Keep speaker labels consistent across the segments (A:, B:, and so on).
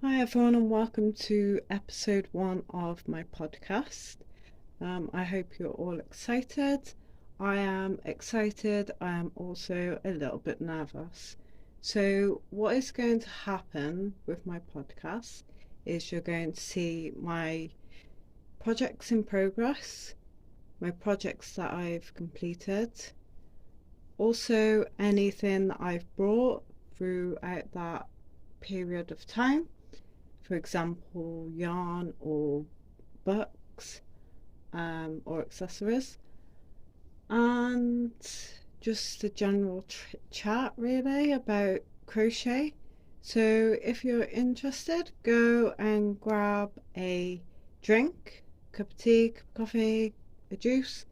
A: Hi everyone and welcome to episode 1 of my podcast. I hope you're all excited. I am excited. I am also a little bit nervous. So what is going to happen with my podcast is you're going to see my projects in progress, my projects that I've completed, also anything that I've brought throughout that period of time. For example, yarn or books or accessories, and just a general chat really about crochet. So if you're interested, go and grab a drink, a cup of tea, cup of coffee, a juice.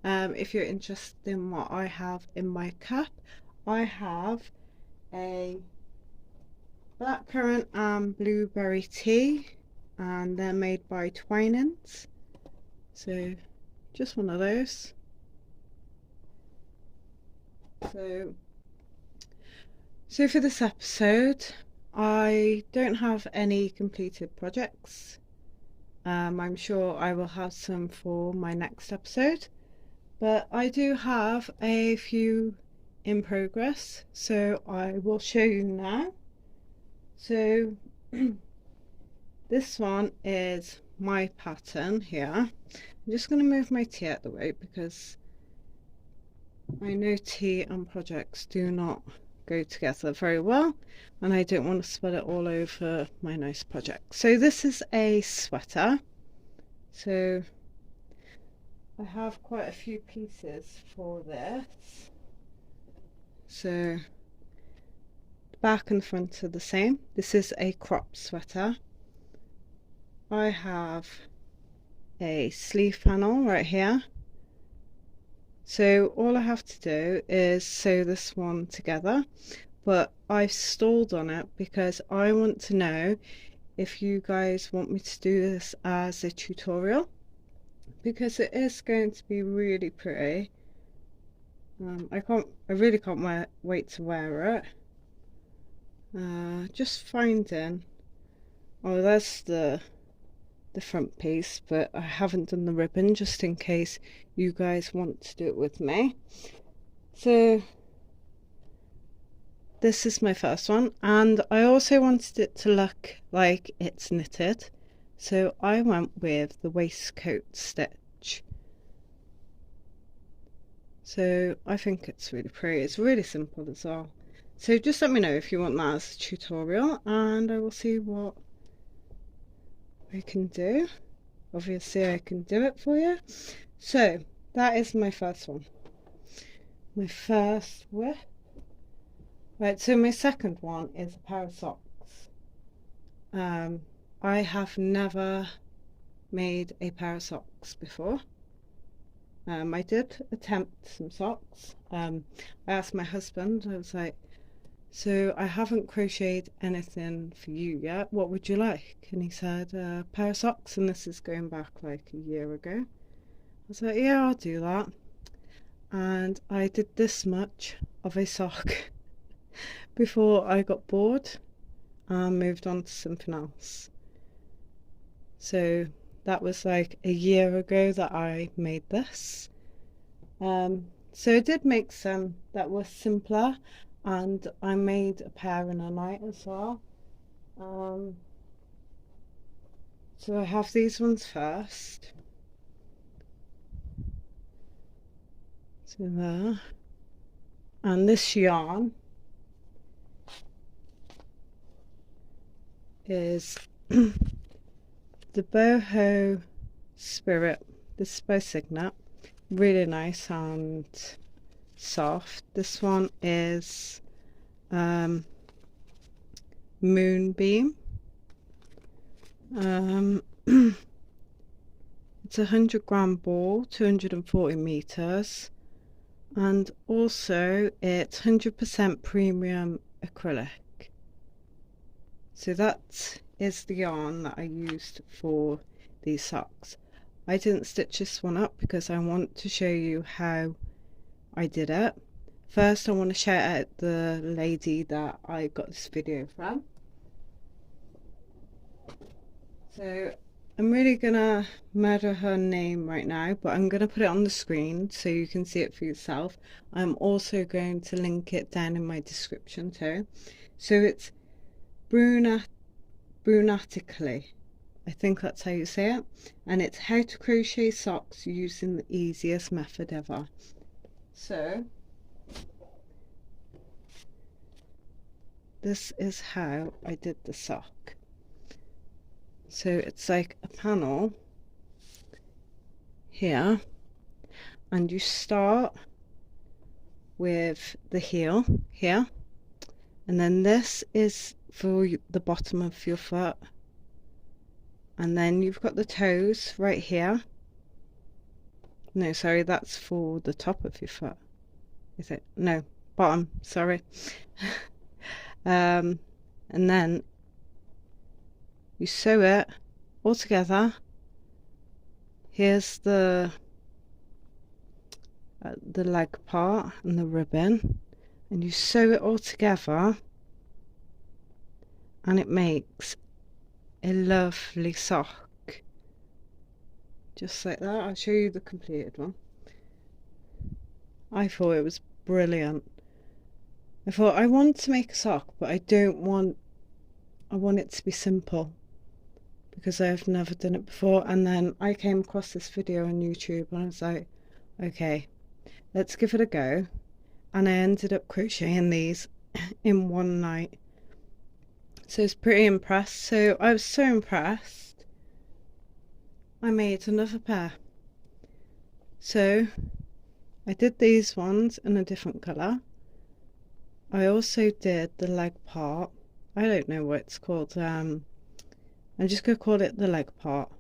A: If you're interested in what I have in my cup, I have a blackcurrant and blueberry tea, and they're made by Twinings. So just one of those. So for this episode, I don't have any completed projects. I'm sure I will have some for my next episode, but I do have a few in progress, so I will show you now. So this one is my pattern here. I'm just going to move my tea out of the way because I know tea and projects do not go together very well, and I don't want to spill it all over my nice project. So this is a sweater. So I have quite a few pieces for this. So back and front are the same. This is a crop sweater. I have a sleeve panel right here. So all I have to do is sew this one together, but I've stalled on it because I want to know if you guys want me to do this as a tutorial, because it is going to be really pretty. I really can't wait to wear it. Just finding, oh, that's the front piece, but I haven't done the ribbon just in case you guys want to do it with me. So this is my first one, and I also wanted it to look like it's knitted, so I went with the waistcoat stitch. So I think it's really pretty. It's really simple as well. So just let me know if you want that as a tutorial, and I will see what I can do. Obviously I can do it for you. So that is my first one, my first whip. Right, so my second one is a pair of socks. I have never made a pair of socks before. I did attempt some socks. I asked my husband, I was like, so I haven't crocheted anything for you yet, what would you like? And he said a pair of socks, and this is going back like a year ago. I was like, yeah, I'll do that. And I did this much of a sock before I got bored and moved on to something else. So that was like a year ago that I made this. So I did make some that were simpler, and I made a pair in a night as well. So I have these ones first. So there. And this yarn is the Boho Spirit. This is by Signet. Really nice and soft. This one is Moonbeam. It's a 100-gram ball, 240 meters, and also it's 100% premium acrylic. So that is the yarn that I used for these socks. I didn't stitch this one up because I want to show you how I did it. First I want to shout out the lady that I got this video from. So I'm really gonna murder her name right now, but I'm gonna put it on the screen so you can see it for yourself. I'm also going to link it down in my description too. So it's Brunatically, I think that's how you say it, and it's how to crochet socks using the easiest method ever. So this is how I did the sock. So it's like a panel here, and you start with the heel here, and then this is for the bottom of your foot, and then you've got the toes right here. No, sorry, that's for the top of your foot. Is it? No, bottom, sorry. And then you sew it all together. Here's the leg part and the ribbon, and you sew it all together, and it makes a lovely sock, just like that. I'll show you the completed one. I thought it was brilliant. I thought I want to make a sock, but I want it to be simple because I've never done it before. And then I came across this video on YouTube and I was like, okay, let's give it a go. And I ended up crocheting these in one night. So I was pretty impressed. So I was so impressed, I made another pair. So I did these ones in a different colour. I also did the leg part. I don't know what it's called. I'm just going to call it the leg part.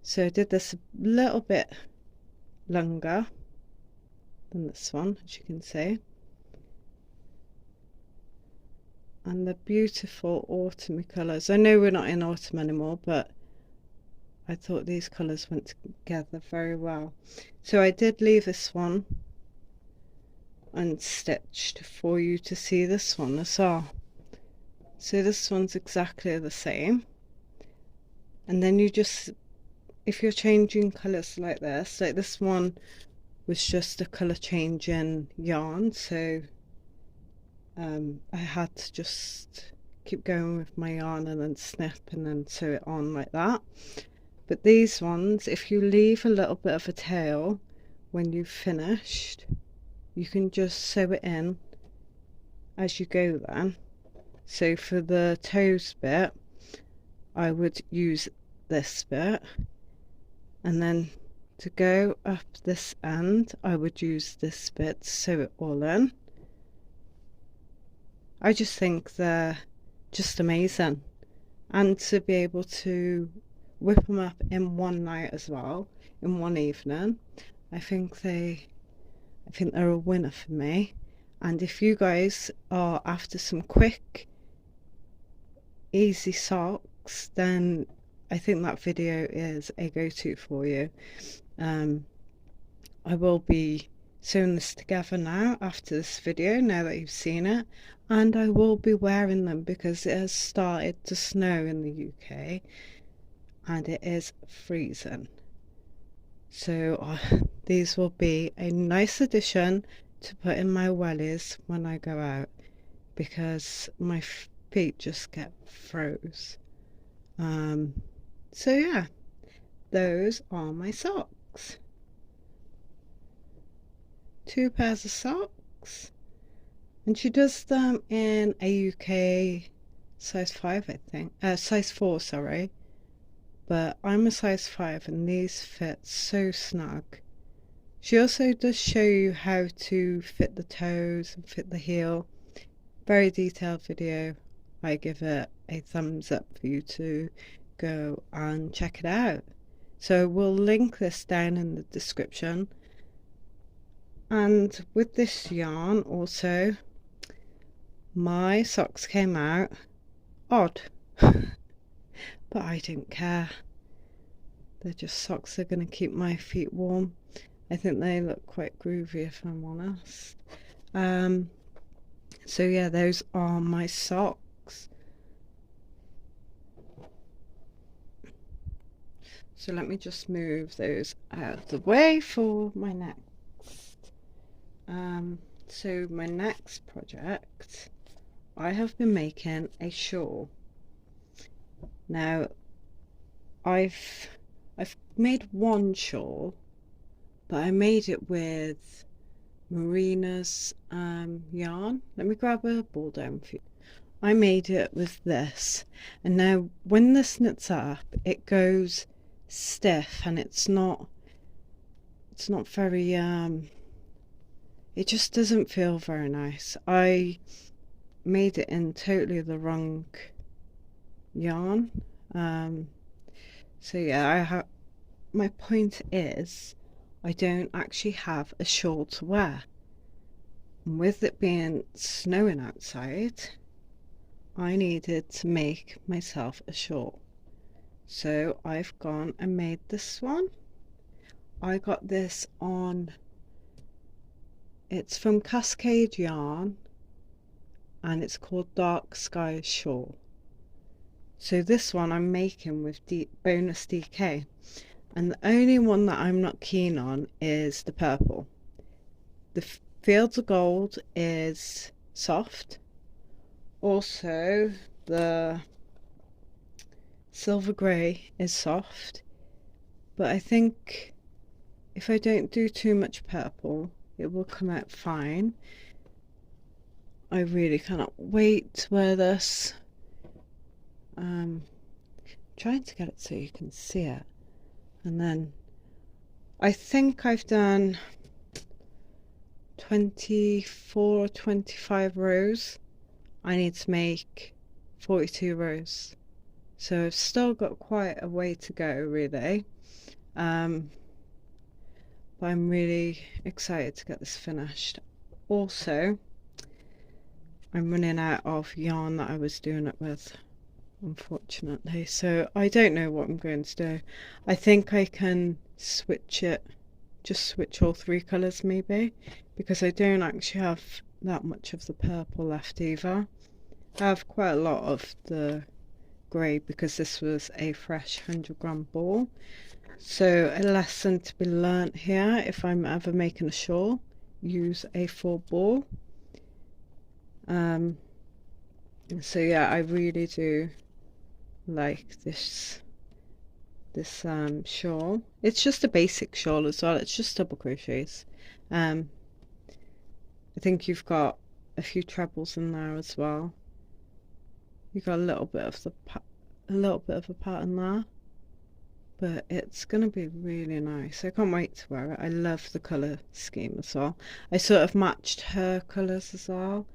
A: So I did this a little bit longer than this one, as you can see. And the beautiful autumny colours. I know we're not in autumn anymore, but I thought these colours went together very well. So I did leave this one unstitched for you to see this one as well. So this one's exactly the same. And then you just, if you're changing colours like this one was just a colour change in yarn, so I had to just keep going with my yarn and then snip and then sew it on like that. But these ones, if you leave a little bit of a tail when you've finished, you can just sew it in as you go then. So for the toes bit, I would use this bit, and then to go up this end, I would use this bit to sew it all in. I just think they're just amazing, and to be able to whip them up in one night as well, in one evening, I think they're a winner for me. And if you guys are after some quick, easy socks, then I think that video is a go-to for you. I will be sewing this together now after this video, now that you've seen it, and I will be wearing them because it has started to snow in the UK and it is freezing. So these will be a nice addition to put in my wellies when I go out, because my feet just get froze. So yeah, those are my socks. 2 pairs of socks, and she does them in a UK size 5, I think, size 4, sorry, but I'm a size 5 and these fit so snug. She also does show you how to fit the toes and fit the heel. Very detailed video. I give it a thumbs up for you to go and check it out. So we'll link this down in the description. And with this yarn also, my socks came out odd, but I didn't care. They're just socks that are going to keep my feet warm. I think they look quite groovy, if I'm honest. So yeah, those are my socks. So let me just move those out of the way for my next. So my next project, I have been making a shawl. Now, I've made one shawl, but I made it with Marina's yarn. Let me grab a ball down for you. I made it with this, and now when this knits up, it goes stiff, and it's not very it just doesn't feel very nice. I made it in totally the wrong yarn. So yeah, my point is I don't actually have a shawl to wear. And with it being snowing outside, I needed to make myself a shawl. So I've gone and made this one. I got this on, it's from Cascade Yarn, and it's called Dark Sky Shawl. So this one I'm making with bonus DK, and the only one that I'm not keen on is the purple. The Fields of Gold is soft. Also, the silver grey is soft, but I think if I don't do too much purple, it will come out fine. I really cannot wait to wear this. I'm trying to get it so you can see it. And then I think I've done 24 or 25 rows. I need to make 42 rows. So I've still got quite a way to go, really. But I'm really excited to get this finished. Also, I'm running out of yarn that I was doing it with, unfortunately. So I don't know what I'm going to do. I think I can switch it, just switch all three colours maybe, because I don't actually have that much of the purple left either. I have quite a lot of the grey because this was a fresh 100-gram ball. So a lesson to be learnt here, if I'm ever making a shawl, use a full ball. So yeah, I really do like this shawl. It's just a basic shawl as well. It's just double crochets. I think you've got a few trebles in there as well. You got a little bit of a pattern there, but it's gonna be really nice. I can't wait to wear it. I love the colour scheme as well. I sort of matched her colours as well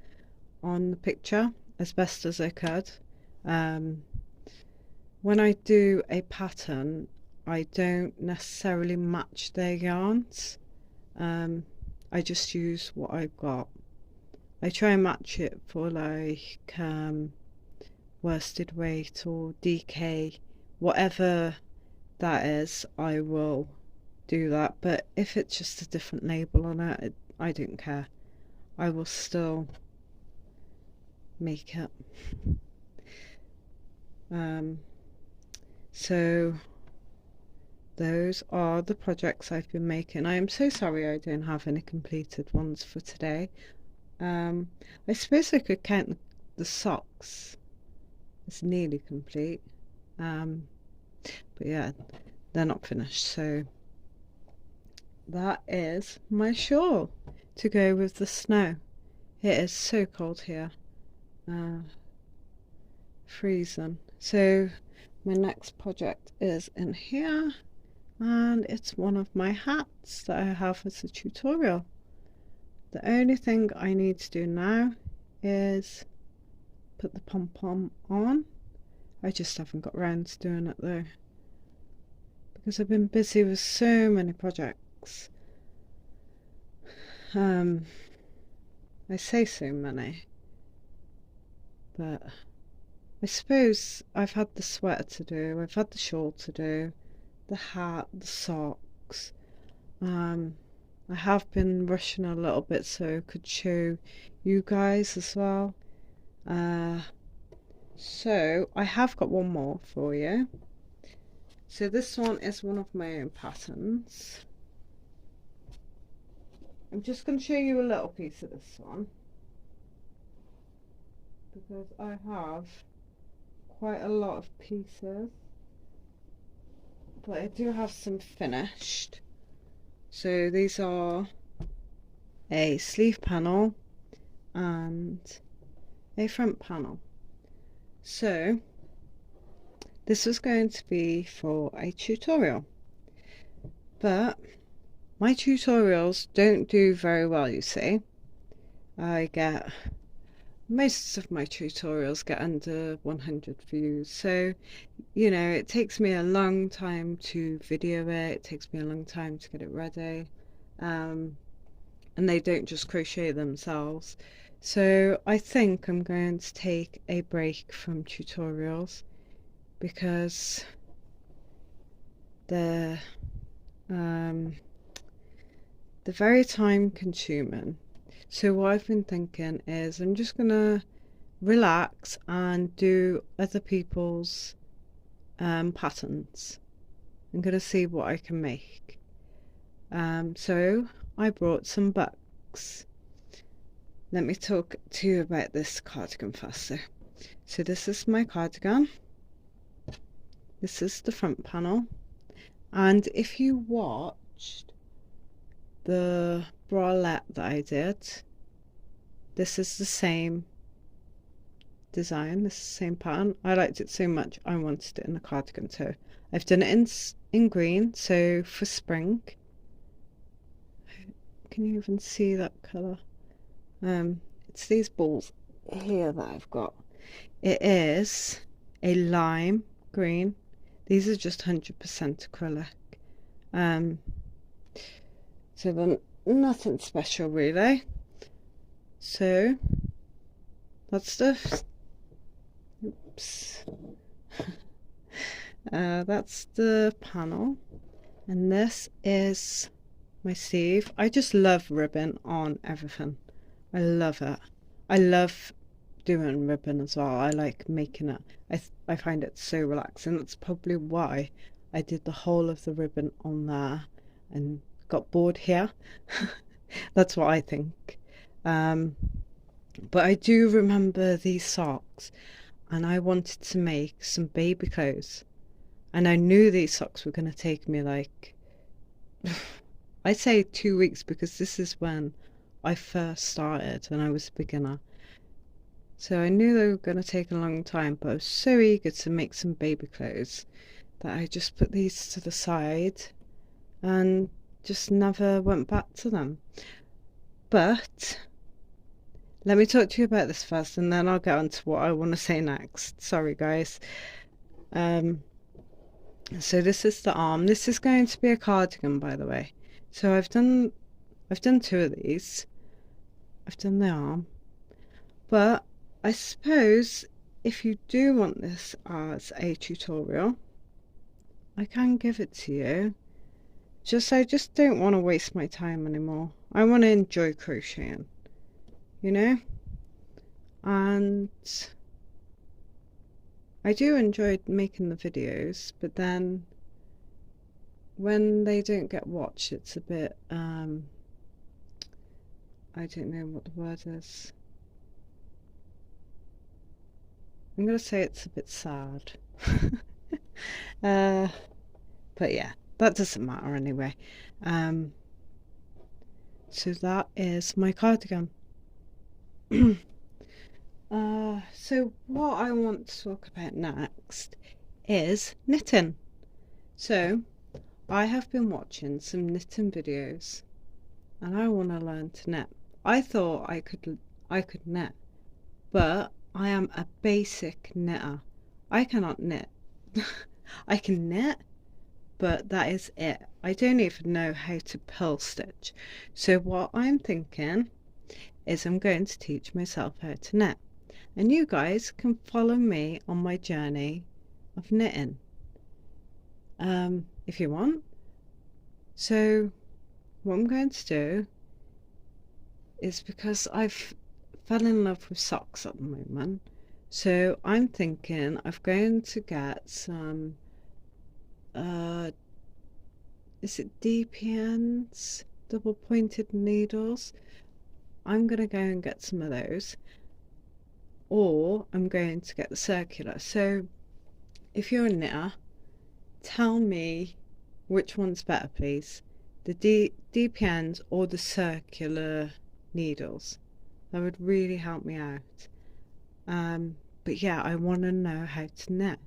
A: on the picture as best as I could. When I do a pattern, I don't necessarily match their yarns. I just use what I've got. I try and match it for like worsted weight or DK, whatever that is, I will do that. But if it's just a different label on it, I don't care. I will still make it. So those are the projects I've been making. I am so sorry I don't have any completed ones for today. I suppose I could count the socks. It's nearly complete. But yeah, they're not finished. So that is my shawl to go with the snow. It is so cold here. Freezing. So my next project is in here, and it's one of my hats that I have as a tutorial. The only thing I need to do now is put the pom-pom on. I just haven't got around to doing it though, because I've been busy with so many projects. I say so many, but I suppose I've had the sweater to do, I've had the shawl to do, the hat, the socks. I have been rushing a little bit so I could show you guys as well. So I have got one more for you. So this one is one of my own patterns. I'm just going to show you a little piece of this one because I have quite a lot of pieces, but I do have some finished. So these are a sleeve panel and a front panel. So this was going to be for a tutorial, but my tutorials don't do very well, you see. Most of my tutorials get under 100 views, so you know, it takes me a long time to video it takes me a long time to get it ready, and they don't just crochet themselves. So I think I'm going to take a break from tutorials because they're very time consuming. So what I've been thinking is I'm just gonna relax and do other people's patterns. I'm gonna see what I can make. So I brought some books. Let me talk to you about this cardigan first. So this is my cardigan. This is the front panel, and if you watched the bralette that I did, this is the same design, this is the same pattern. I liked it so much I wanted it in a cardigan, so I've done it in green, so for spring. Can you even see that colour? It's these balls here that I've got. It is a lime green. These are just 100% acrylic. So they're nothing special really. So that's that's the panel, and this is my sleeve. I just love ribbon on everything. I love it. I love doing ribbon as well. I like making it. I find it so relaxing. That's probably why I did the whole of the ribbon on there and got bored here. That's what I think. But I do remember these socks, and I wanted to make some baby clothes, and I knew these socks were going to take me like I'd say 2 weeks, because this is when I first started and I was a beginner. So I knew they were going to take a long time, but I was so eager to make some baby clothes that I just put these to the side and just never went back to them. But let me talk to you about this first, and then I'll get on to what I want to say next. Sorry guys. So this is the arm. This is going to be a cardigan, by the way. So I've done 2 of these. I've done the arm, but I suppose if you do want this as a tutorial, I can give it to you. I just don't want to waste my time anymore. I want to enjoy crocheting, you know? And I do enjoy making the videos, but then when they don't get watched, it's a bit, I don't know what the word is. I'm going to say it's a bit sad. But yeah, that doesn't matter anyway. So that is my cardigan. So what I want to talk about next is knitting. So I have been watching some knitting videos and I want to learn to knit. I thought I could knit, but I am a basic knitter. I cannot knit. I can knit, but that is it. I don't even know how to purl stitch. So what I'm thinking is I'm going to teach myself how to knit, and you guys can follow me on my journey of knitting if you want. So what I'm going to do is, because I've fell in love with socks at the moment, so I'm thinking of going to get some is it DPNs, double pointed needles. I'm going to go and get some of those, or I'm going to get the circular. So if you're a knitter, tell me which one's better, please. The DPNs or the circular needles. That would really help me out. But yeah, I want to know how to knit.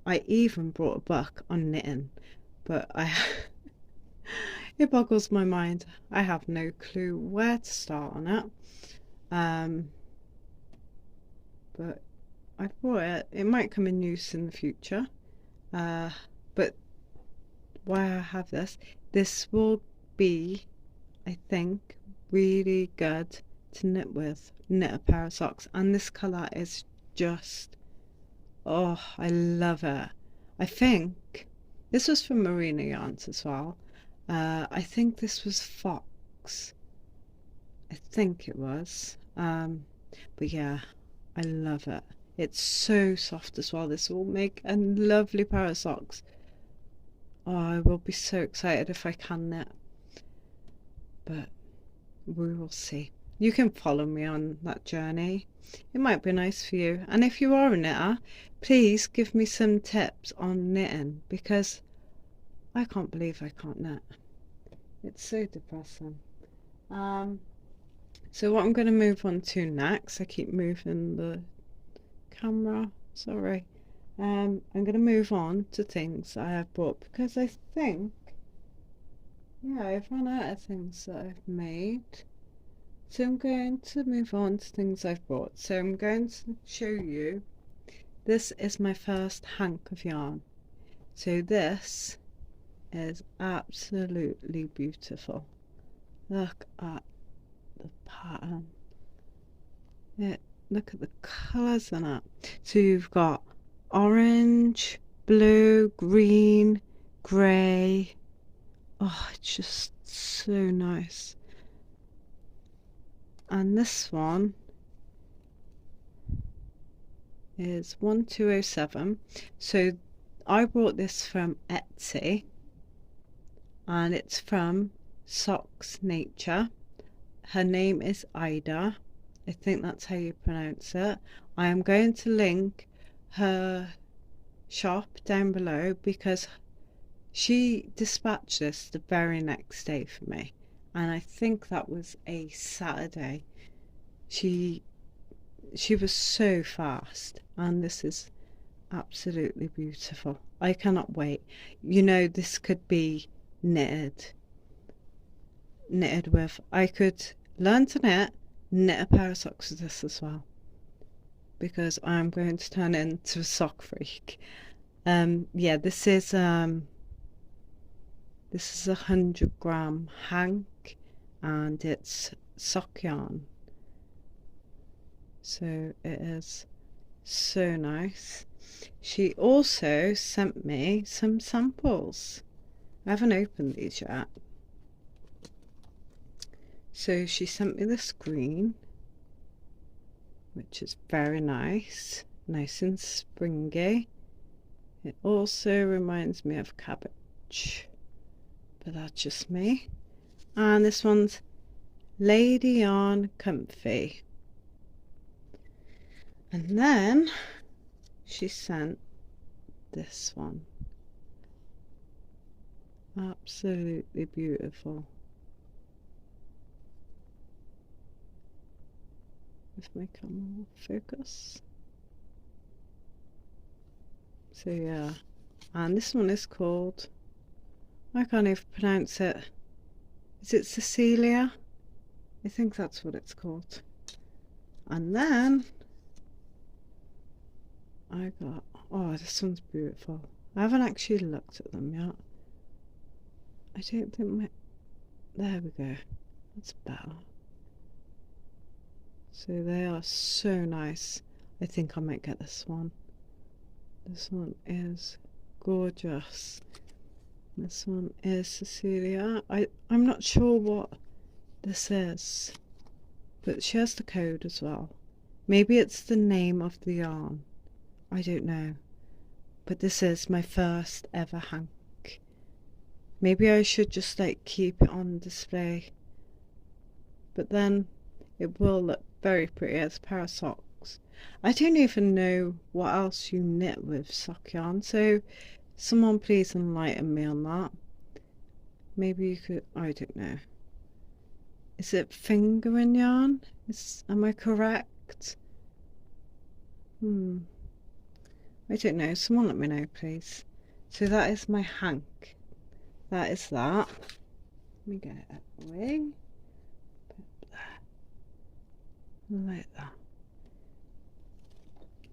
A: I even brought a book on knitting, but it boggles my mind. I have no clue where to start on it. But I thought it might come in use in the future. But why I have this will be, I think, really good to knit a pair of socks. And this colour is just, oh, I love it. I think this was from Merino Yarns as well. I think this was Fox. I think it was. But yeah, I love it. It's so soft as well. This will make a lovely pair of socks. Oh, I will be so excited if I can knit. But we will see. You can follow me on that journey. It might be nice for you. And if you are a knitter, please give me some tips on knitting, because I can't believe I can't knit. It's so depressing. So what I'm going to move on to next, I keep moving the camera, sorry. I'm going to move on to things I have bought, because I think, yeah, I've run out of things that I've made. So I'm going to move on to things I've bought. So I'm going to show you, this is my first hank of yarn. So this is absolutely beautiful. Look at the pattern. Look at the colours in it. So you've got orange, blue, green, grey. Oh, it's just so nice. And this one is 1207. So I bought this from Etsy, and it's from SocksNature. Her name is Ida. I think that's how you pronounce it. I am going to link her shop down below, because she dispatched this the very next day for me, and I think that was a Saturday. She was so fast, and this is absolutely beautiful. I cannot wait. You know, this could be knitted with. I could learn to knit a pair of socks with this as well, because I'm going to turn into a sock freak. Yeah, this is 100-gram hank, and it's sock yarn. So it is so nice. She also sent me some samples. I haven't opened these yet. So she sent me this green, which is very nice and springy. It also reminds me of cabbage, but that's just me. And this one's Lady Yarn Comfy. And then she sent this one. Absolutely beautiful. If my camera will focus. So yeah, and this one is called, I can't even pronounce it. Is it Cecilia? I think that's what it's called. And then I got, oh, this one's beautiful. I haven't actually looked at them yet. I don't think there we go. That's better. So they are so nice. I think I might get this one. This one is gorgeous. This one is Cecilia. I'm not sure what this is, but she has the code as well. Maybe it's the name of the yarn. I don't know. But this is my first ever hank Maybe I should just like keep it on display, but then it will look very pretty as a pair of socks. I don't even know what else you knit with sock yarn, so someone please enlighten me on that. Maybe you could, I don't know. Is it fingering yarn? Am I correct? I don't know. Someone let me know, please. So that is my hank. That is that. Let me get it out of the way. Like that.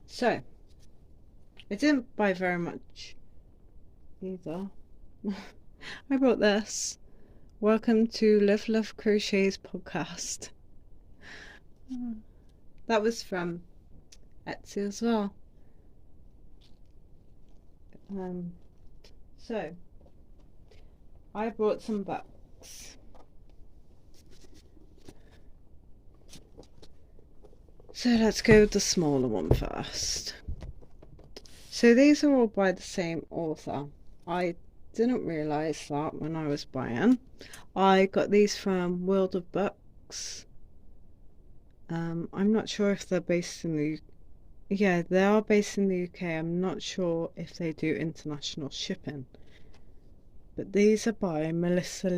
A: So, I didn't buy very much either. I bought this. Welcome to LiveLoveCrochet's podcast. That was from Etsy as well. So I bought some books. So let's go with the smaller one first. So these are all by the same author. I didn't realise that when I was buying. I got these from World of Books. I'm not sure if they're based in the Yeah, they are based in the UK. I'm not sure if they do international shipping. But these are by Melissa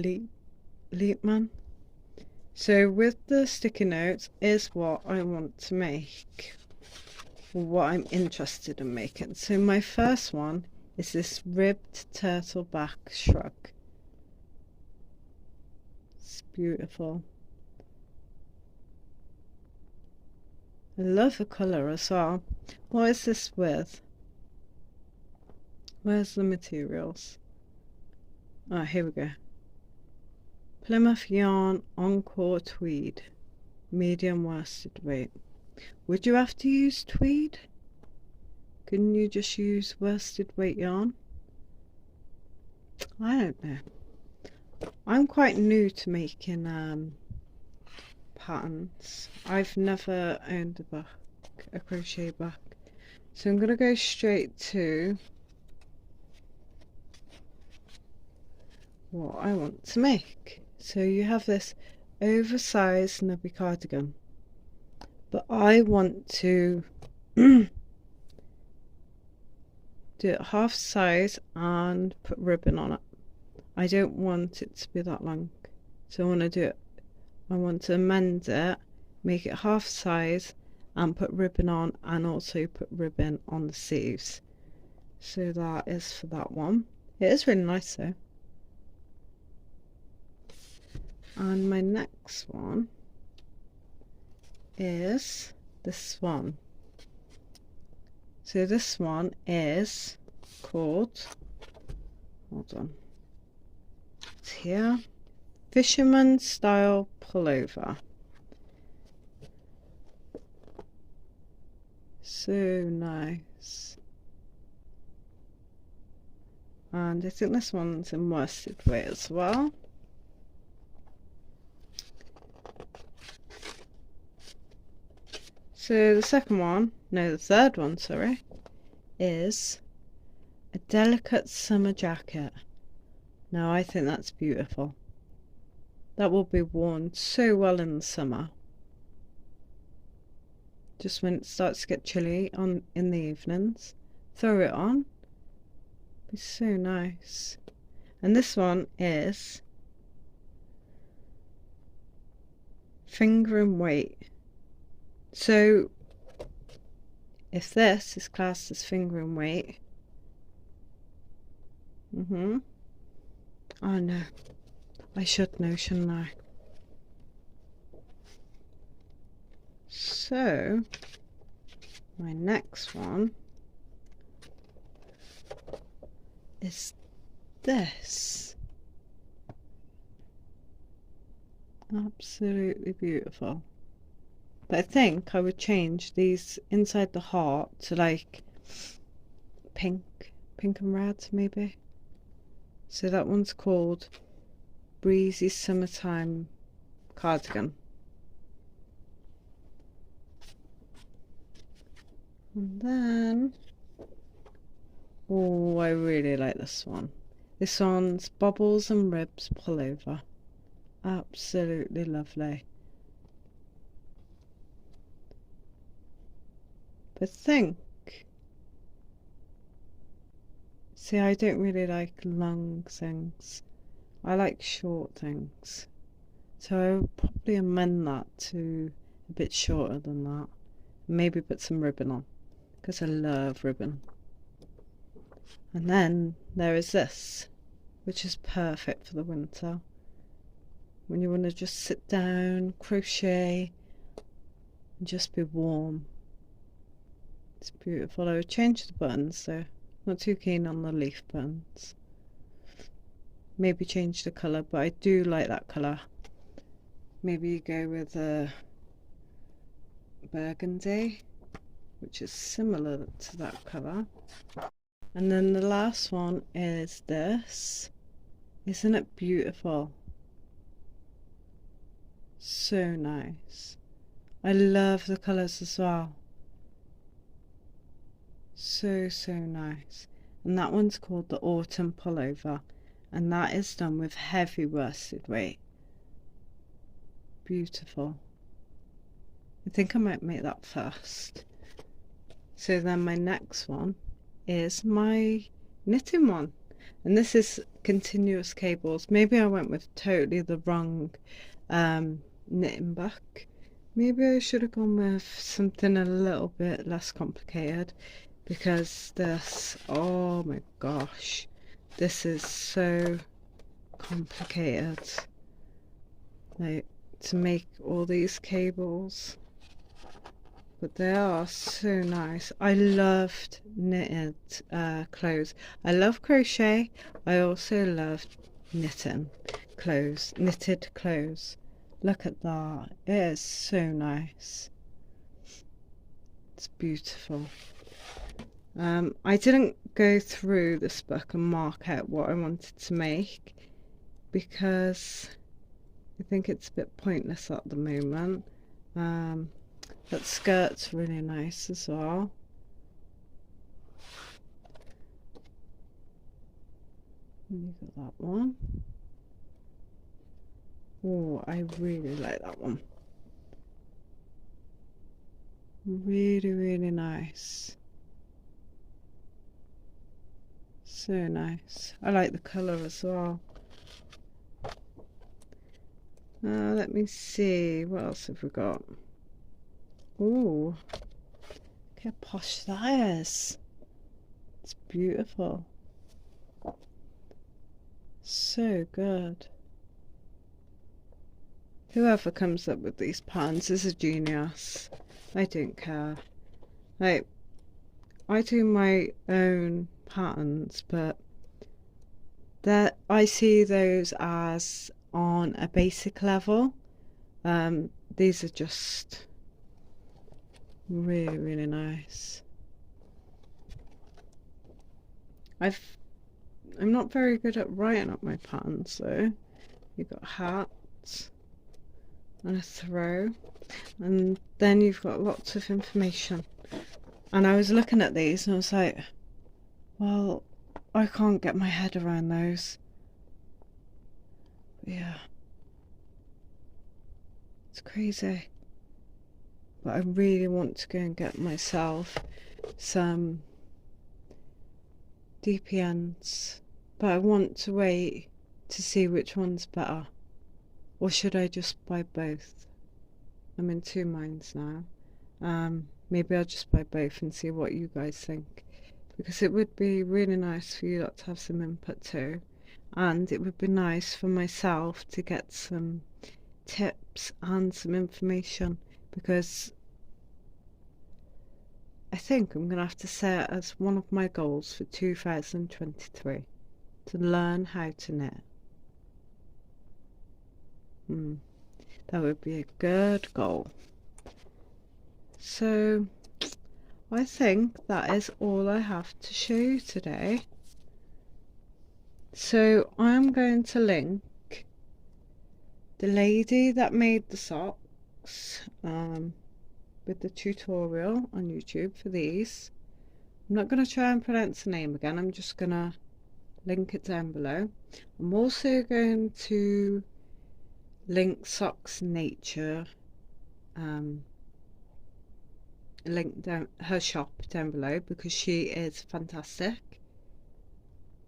A: Leitman. So with the sticky notes is what I want to make, or what I'm interested in making. So my first one is this ribbed turtle back shrug. It's beautiful. I love the colour as well. What is this with? Where's the materials? Ah, here we go. Plymouth yarn Encore tweed, medium worsted weight. Would you have to use tweed? Couldn't you just use worsted weight yarn? I don't know. I'm quite new to making patterns. I've never owned a crochet book, so I'm gonna go straight to what I want to make. So you have this oversized nubby cardigan, but I want to do it half size and put ribbon on it. I don't want it to be that long, so I want to amend it, make it half size and put ribbon on, and also put ribbon on the sleeves. So that is for that one. It is really nice though. And my next one is this one. So this one is called, hold on, it's here, Fisherman Style Pullover. So nice. And I think this one's in worsted weight as well. So the third one, sorry, is a delicate summer jacket. Now I think that's beautiful. That will be worn so well in the summer. Just when it starts to get chilly in the evenings, throw it on. It'll be so nice. And this one is finger and weight. So if this is classed as finger and weight, oh no, I should know, shouldn't I? So my next one is this. Absolutely beautiful. But I think I would change these inside the heart to like pink and red maybe. So that one's called Breezy Summertime Cardigan. And then, oh, I really like this one. This one's Bobbles and Ribs Pullover. Absolutely lovely. But see, I don't really like long things. I like short things. So I would probably amend that to a bit shorter than that. Maybe put some ribbon on, because I love ribbon. And then there is this, which is perfect for the winter. When you want to just sit down, crochet, and just be warm. It's beautiful. I would change the buttons, so not too keen on the leaf buttons. Maybe change the colour, but I do like that colour. Maybe you go with a burgundy, which is similar to that colour. And then the last one is this. Isn't it beautiful? So nice. I love the colours as well. So nice. And that one's called the Autumn Pullover, and that is done with heavy worsted weight. Beautiful. I think I might make that first. So then my next one is my knitting one, and this is continuous cables. Maybe I went with totally the wrong knitting book. Maybe I should have gone with something a little bit less complicated, because this, oh my gosh, this is so complicated, like to make all these cables. But they are so nice. I loved knitted clothes. I love crochet. I also love knitting clothes, knitted clothes. Look at that. It is so nice. It's beautiful. I didn't go through this book and mark out what I wanted to make, because I think it's a bit pointless at the moment. That skirt's really nice as well. You got that one. Oh, I really like that one. Really nice. So nice. I like the colour as well. Let me see, what else have we got? Ooh, look how posh that is. It's beautiful. So good. Whoever comes up with these patterns is a genius. I don't care. Like, I do my own patterns, but that I see those as on a basic level. These are just really nice. I'm not very good at writing up my patterns though. You've got hats and a throw, and then you've got lots of information. And I was looking at these and I was like, well, I can't get my head around those. But yeah, it's crazy. But I really want to go and get myself some DPNs, but I want to wait to see which one's better. Or should I just buy both? I'm in two minds now. Maybe I'll just buy both and see what you guys think, because it would be really nice for you lot to have some input too, and it would be nice for myself to get some tips and some information, because I think I'm going to have to set as one of my goals for 2023 to learn how to knit. That would be a good goal. So I think that is all I have to show you today. So I'm going to link the lady that made the socks with the tutorial on YouTube for these. I'm not going to try and pronounce the name again. I'm just going to link it down below. I'm also going to link SocksNature, link down her shop down below, because she is fantastic.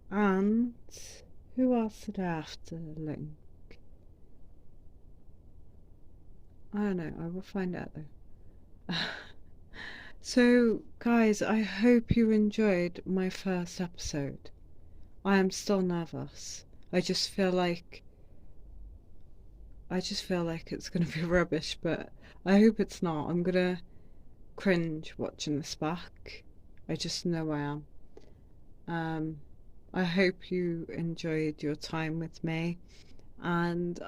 A: And who else did I have to link? I don't know, I will find out though. So guys, I hope you enjoyed my first episode. I am still nervous. I just feel like it's gonna be rubbish, but I hope it's not. I'm gonna cringe watching this back. I just know I am. I hope you enjoyed your time with me, and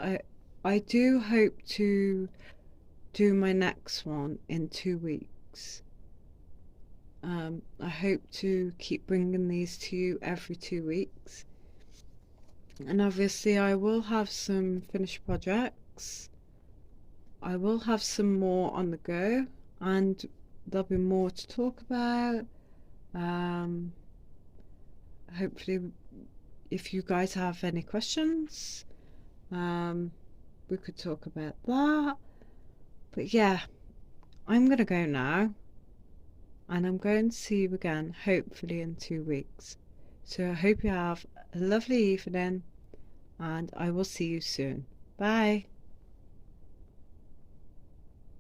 A: I do hope to do my next one in 2 weeks. I hope to keep bringing these to you every 2 weeks, and obviously I will have some finished projects. I will have some more on the go, and there'll be more to talk about. Hopefully, if you guys have any questions, we could talk about that. But yeah, I'm gonna go now, and I'm going to see you again hopefully in 2 weeks. So I hope you have a lovely evening, and I will see you soon. Bye.